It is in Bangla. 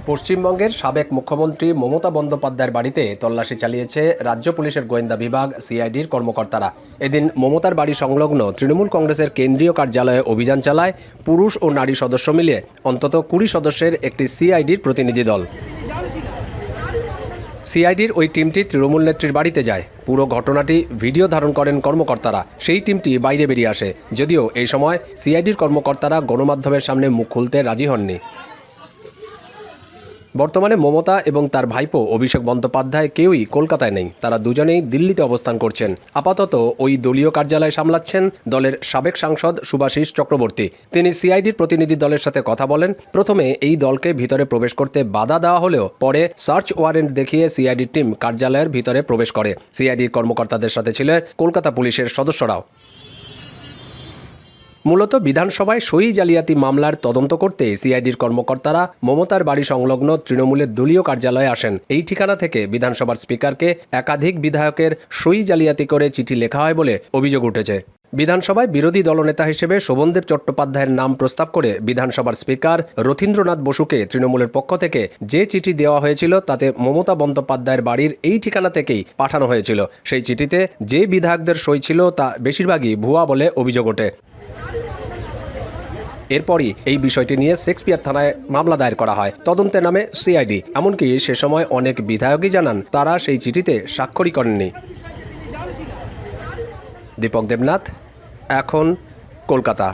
পশ্চিমবঙ্গের সাবেক মুখ্যমন্ত্রী মমতা বন্দ্যোপাধ্যায়ের বাড়িতে তল্লাশি চালিয়েছে রাজ্য পুলিশের গোয়েন্দা বিভাগ সিআইডির কর্মকর্তারা। এদিন মমতার বাড়ি সংলগ্ন তৃণমূল কংগ্রেসের কেন্দ্রীয় কার্যালয়ে অভিযান চালায় পুরুষ ও নারী সদস্য মিলিয়ে অন্তত 20 সদস্যের একটি সিআইডির প্রতিনিধি দল। সিআইডির ওই টিমটি তৃণমূল নেত্রীর বাড়িতে যায়। পুরো ঘটনাটি ভিডিও ধারণ করেন কর্মকর্তারা। সেই টিমটি বাইরে বেরিয়ে আসে, যদিও এই সময় সিআইডির কর্মকর্তারা গণমাধ্যমের সামনে মুখ খুলতে রাজি হননি। বর্তমানে মমতা এবং তার ভাইপো অভিষেক বন্দ্যোপাধ্যায় কেউই কলকাতায় নেই, তারা দুজনেই দিল্লিতে অবস্থান করছেন। আপাতত ওই দলীয় কার্যালয় সামলাচ্ছেন দলের সাবেক সাংসদ শুভাশিস চক্রবর্তী। তিনি সিআইডির প্রতিনিধি দলের সাথে কথা বলেন। প্রথমে এই দলকে ভিতরে প্রবেশ করতে বাধা দেওয়া হলেও পরে সার্চ ওয়ারেন্ট দেখিয়ে সিআইডির টিম কার্যালয়ের ভিতরে প্রবেশ করে। সিআইডির কর্মকর্তাদের সাথে ছিলেন কলকাতা পুলিশের সদস্যরাও। মূলত বিধানসভায় সই জালিয়াতি মামলার তদন্ত করতে সিআইডির কর্মকর্তারা মমতার বাড়ি সংলগ্ন তৃণমূলের দলীয় কার্যালয়ে আসেন। এই ঠিকানা থেকে বিধানসভার স্পিকারকে একাধিক বিধায়কের সই জালিয়াতি করে চিঠি লেখা হয় বলে অভিযোগ উঠেছে। বিধানসভায় বিরোধী দলনেতা হিসেবে শোভনদেব চট্টোপাধ্যায়ের নাম প্রস্তাব করে বিধানসভার স্পিকার রথীন্দ্রনাথ বসুকে তৃণমূলের পক্ষ থেকে যে চিঠি দেওয়া হয়েছিল তাতে মমতা বন্দ্যোপাধ্যায়ের বাড়ির এই ঠিকানা থেকেই পাঠানো হয়েছিল। সেই চিঠিতে যে বিধায়কদের সই ছিল তা বেশিরভাগই ভুয়া বলে অভিযোগ ওঠে। এরপরই এই বিষয়টি নিয়ে শেক্সপিয়ার থানায় মামলা দায়ের করা হয়। তদন্তে নামে সিআইডি। এমনকি সে সময় অনেক বিধায়কই জানান তারা সেই চিঠিতে স্বাক্ষরই করেননি। দীপক দেবনাথ, এখন, কলকাতা।